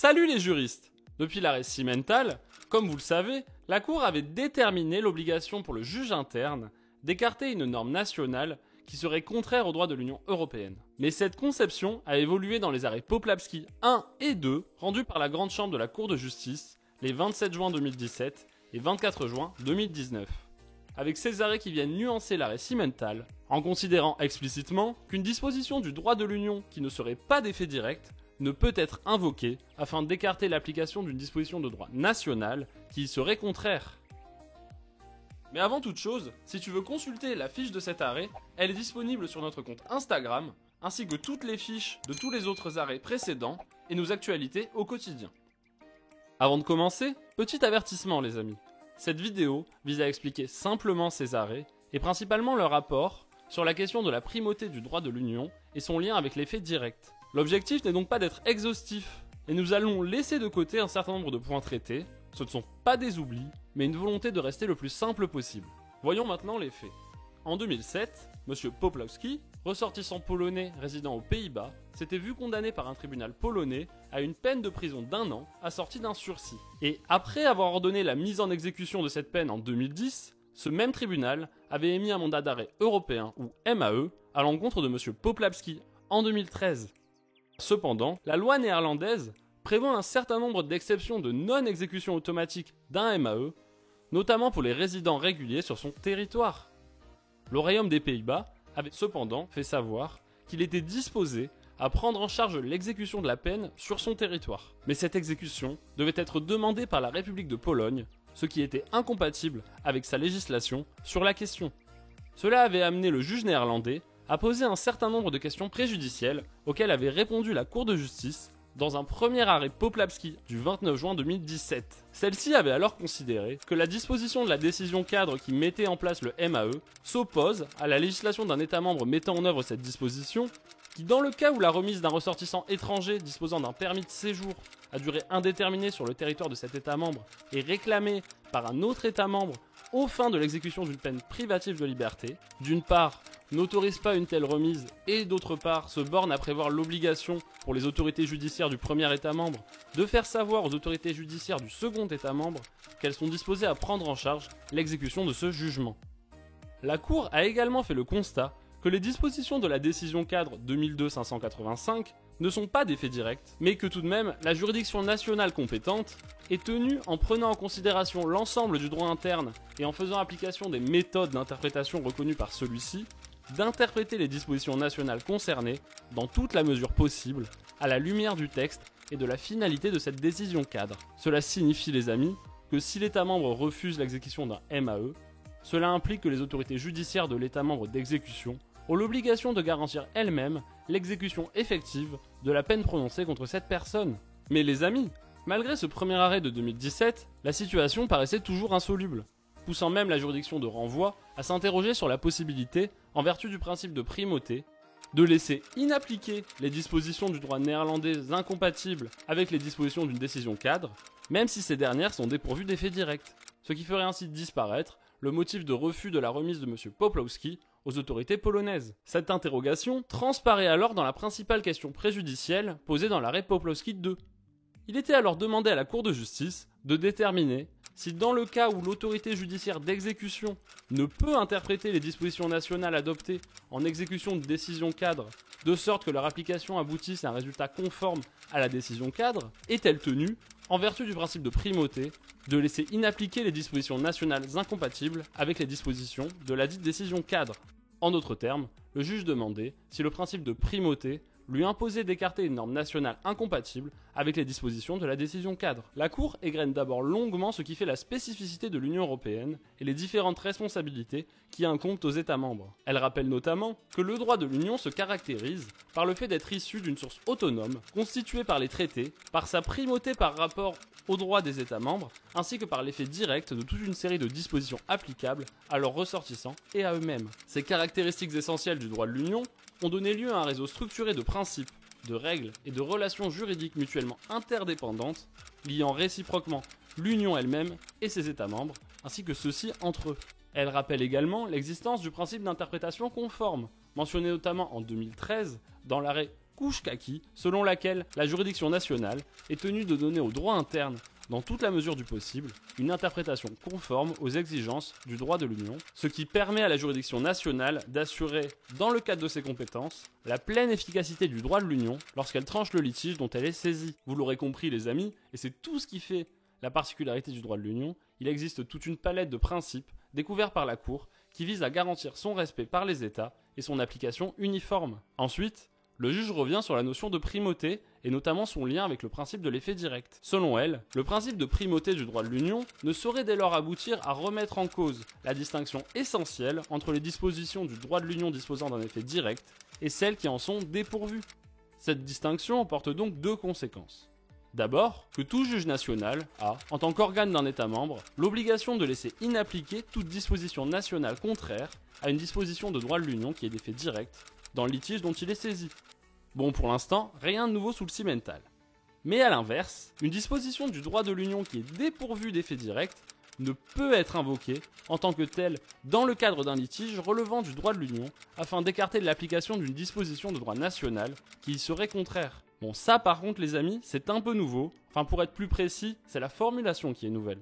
Salut les juristes! Depuis l'arrêt Cimental, comme vous le savez, la Cour avait déterminé l'obligation pour le juge interne d'écarter une norme nationale qui serait contraire au droit de l'Union européenne. Mais cette conception a évolué dans les arrêts Poplavski 1 et 2 rendus par la Grande Chambre de la Cour de justice les 27 juin 2017 et 24 juin 2019. Avec ces arrêts qui viennent nuancer l'arrêt Cimental, en considérant explicitement qu'une disposition du droit de l'Union qui ne serait pas d'effet direct ne peut être invoquée afin d'écarter l'application d'une disposition de droit national qui y serait contraire. Mais avant toute chose, si tu veux consulter la fiche de cet arrêt, elle est disponible sur notre compte Instagram, ainsi que toutes les fiches de tous les autres arrêts précédents et nos actualités au quotidien. Avant de commencer, petit avertissement les amis. Cette vidéo vise à expliquer simplement ces arrêts et principalement leur rapport sur la question de la primauté du droit de l'Union et son lien avec l'effet direct. L'objectif n'est donc pas d'être exhaustif et nous allons laisser de côté un certain nombre de points traités. Ce ne sont pas des oublis, mais une volonté de rester le plus simple possible. Voyons maintenant les faits. En 2007, M. Poplavski, ressortissant polonais résidant aux Pays-Bas, s'était vu condamné par un tribunal polonais à une peine de prison d'1 an assortie d'un sursis. Et après avoir ordonné la mise en exécution de cette peine en 2010, ce même tribunal avait émis un mandat d'arrêt européen ou MAE à l'encontre de M. Poplavski en 2013. Cependant, la loi néerlandaise prévoit un certain nombre d'exceptions de non-exécution automatique d'un MAE, notamment pour les résidents réguliers sur son territoire. Le Royaume des Pays-Bas avait cependant fait savoir qu'il était disposé à prendre en charge l'exécution de la peine sur son territoire. Mais cette exécution devait être demandée par la République de Pologne, ce qui était incompatible avec sa législation sur la question. Cela avait amené le juge néerlandais à poser un certain nombre de questions préjudicielles auxquelles avait répondu la Cour de justice dans un premier arrêt Poplavski du 29 juin 2017. Celle-ci avait alors considéré que la disposition de la décision cadre qui mettait en place le MAE s'oppose à la législation d'un État membre mettant en œuvre cette disposition, qui dans le cas où la remise d'un ressortissant étranger disposant d'un permis de séjour à durée indéterminée sur le territoire de cet État membre est réclamée par un autre État membre aux fins de l'exécution d'une peine privative de liberté, d'une part, n'autorise pas une telle remise et d'autre part, se borne à prévoir l'obligation pour les autorités judiciaires du premier État membre de faire savoir aux autorités judiciaires du second État membre qu'elles sont disposées à prendre en charge l'exécution de ce jugement. La Cour a également fait le constat que les dispositions de la décision cadre 2002-585 ne sont pas d'effet direct, mais que tout de même la juridiction nationale compétente est tenue, en prenant en considération l'ensemble du droit interne et en faisant application des méthodes d'interprétation reconnues par celui-ci, d'interpréter les dispositions nationales concernées dans toute la mesure possible, à la lumière du texte et de la finalité de cette décision cadre. Cela signifie, les amis, que si l'État membre refuse l'exécution d'un MAE, cela implique que les autorités judiciaires de l'État membre d'exécution ont l'obligation de garantir elles-mêmes l'exécution effective de la peine prononcée contre cette personne. Mais les amis, malgré ce premier arrêt de 2017, la situation paraissait toujours insoluble, poussant même la juridiction de renvoi à s'interroger sur la possibilité, en vertu du principe de primauté, de laisser inappliquer les dispositions du droit néerlandais incompatibles avec les dispositions d'une décision cadre, même si ces dernières sont dépourvues d'effet direct, ce qui ferait ainsi disparaître le motif de refus de la remise de M. Poplavski aux autorités polonaises. Cette interrogation transparaît alors dans la principale question préjudicielle posée dans l'arrêt Poplavski 2. Il était alors demandé à la Cour de justice de déterminer si dans le cas où l'autorité judiciaire d'exécution ne peut interpréter les dispositions nationales adoptées en exécution de décision cadre de sorte que leur application aboutisse à un résultat conforme à la décision cadre, est-elle tenue, en vertu du principe de primauté, de laisser inappliquer les dispositions nationales incompatibles avec les dispositions de la dite décision cadre. En d'autres termes, le juge demandait si le principe de primauté lui imposait d'écarter une norme nationale incompatible avec les dispositions de la décision cadre. La Cour égrène d'abord longuement ce qui fait la spécificité de l'Union européenne et les différentes responsabilités qui incombent aux États membres. Elle rappelle notamment que le droit de l'Union se caractérise par le fait d'être issu d'une source autonome, constituée par les traités, par sa primauté par rapport aux droits des États membres, ainsi que par l'effet direct de toute une série de dispositions applicables à leurs ressortissants et à eux-mêmes. Ces caractéristiques essentielles du droit de l'Union ont donné lieu à un réseau structuré de principes, de règles et de relations juridiques mutuellement interdépendantes, liant réciproquement l'Union elle-même et ses États membres, ainsi que ceux-ci entre eux. Elle rappelle également l'existence du principe d'interprétation conforme, mentionné notamment en 2013 dans l'arrêt couche kaki selon laquelle la juridiction nationale est tenue de donner au droit interne, dans toute la mesure du possible, une interprétation conforme aux exigences du droit de l'Union, ce qui permet à la juridiction nationale d'assurer, dans le cadre de ses compétences, la pleine efficacité du droit de l'Union lorsqu'elle tranche le litige dont elle est saisie. Vous l'aurez compris les amis, et c'est tout ce qui fait la particularité du droit de l'Union, il existe toute une palette de principes découverts par la Cour qui vise à garantir son respect par les États et son application uniforme. Ensuite, le juge revient sur la notion de primauté et notamment son lien avec le principe de l'effet direct. Selon elle, le principe de primauté du droit de l'Union ne saurait dès lors aboutir à remettre en cause la distinction essentielle entre les dispositions du droit de l'Union disposant d'un effet direct et celles qui en sont dépourvues. Cette distinction emporte donc deux conséquences. D'abord, que tout juge national a, en tant qu'organe d'un État membre, l'obligation de laisser inappliquer toute disposition nationale contraire à une disposition de droit de l'Union qui est d'effet direct dans le litige dont il est saisi. Bon, pour l'instant, rien de nouveau sous le cimental. Mais à l'inverse, une disposition du droit de l'Union qui est dépourvue d'effet direct ne peut être invoquée en tant que telle dans le cadre d'un litige relevant du droit de l'Union afin d'écarter de l'application d'une disposition de droit national qui y serait contraire. Bon, ça par contre les amis, c'est un peu nouveau. Enfin, pour être plus précis, c'est la formulation qui est nouvelle.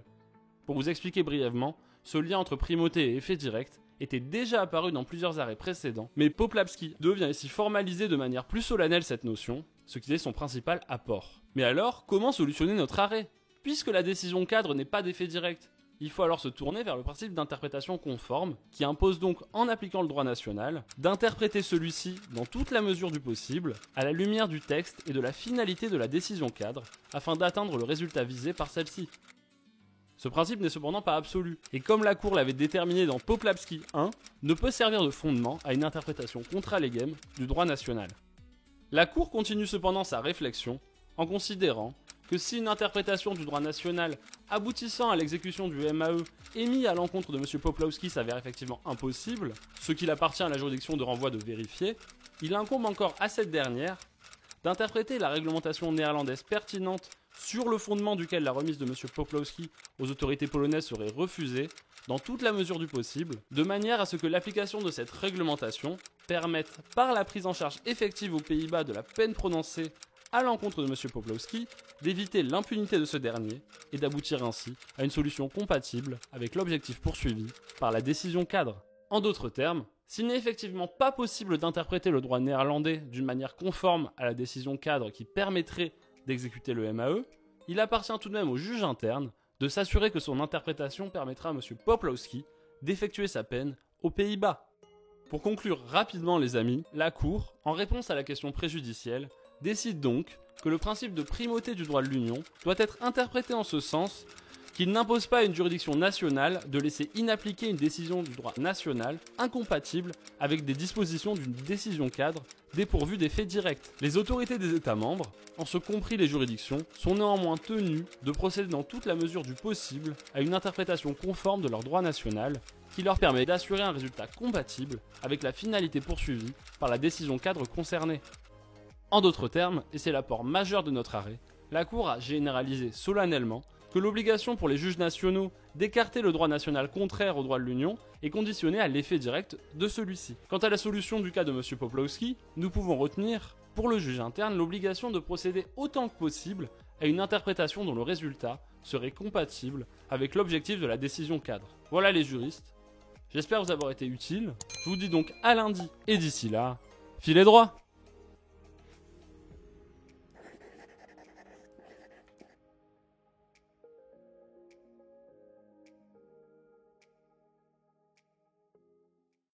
Pour vous expliquer brièvement, ce lien entre primauté et effet direct était déjà apparu dans plusieurs arrêts précédents, mais Poplawski devient ici formaliser de manière plus solennelle cette notion, ce qui est son principal apport. Mais alors, comment solutionner notre arrêt? Puisque la décision cadre n'est pas d'effet direct, il faut alors se tourner vers le principe d'interprétation conforme, qui impose donc, en appliquant le droit national, d'interpréter celui-ci dans toute la mesure du possible, à la lumière du texte et de la finalité de la décision cadre, afin d'atteindre le résultat visé par celle-ci. Ce principe n'est cependant pas absolu, et comme la Cour l'avait déterminé dans Poplawski 1, ne peut servir de fondement à une interprétation contra legem du droit national. La Cour continue cependant sa réflexion en considérant que si une interprétation du droit national aboutissant à l'exécution du MAE émis à l'encontre de M. Poplawski s'avère effectivement impossible, ce qu'il appartient à la juridiction de renvoi de vérifier, il incombe encore à cette dernière d'interpréter la réglementation néerlandaise pertinente sur le fondement duquel la remise de M. Poplawski aux autorités polonaises serait refusée, dans toute la mesure du possible, de manière à ce que l'application de cette réglementation permette, par la prise en charge effective aux Pays-Bas de la peine prononcée à l'encontre de M. Poplawski, d'éviter l'impunité de ce dernier et d'aboutir ainsi à une solution compatible avec l'objectif poursuivi par la décision cadre. En d'autres termes, s'il n'est effectivement pas possible d'interpréter le droit néerlandais d'une manière conforme à la décision cadre qui permettrait d'exécuter le MAE, il appartient tout de même au juge interne de s'assurer que son interprétation permettra à M. Poplawski d'effectuer sa peine aux Pays-Bas. Pour conclure rapidement les amis, la Cour, en réponse à la question préjudicielle, décide donc que le principe de primauté du droit de l'Union doit être interprété en ce sens qu'il n'impose pas à une juridiction nationale de laisser inappliquer une décision du droit national incompatible avec des dispositions d'une décision cadre dépourvue d'effet direct. Les autorités des États membres, en ce compris les juridictions, sont néanmoins tenues de procéder dans toute la mesure du possible à une interprétation conforme de leur droit national qui leur permet d'assurer un résultat compatible avec la finalité poursuivie par la décision cadre concernée. En d'autres termes, et c'est l'apport majeur de notre arrêt, la Cour a généralisé solennellement que l'obligation pour les juges nationaux d'écarter le droit national contraire au droit de l'Union est conditionnée à l'effet direct de celui-ci. Quant à la solution du cas de M. Poplawski, nous pouvons retenir, pour le juge interne, l'obligation de procéder autant que possible à une interprétation dont le résultat serait compatible avec l'objectif de la décision cadre. Voilà les juristes, j'espère vous avoir été utile, je vous dis donc à lundi, et d'ici là, filez droit!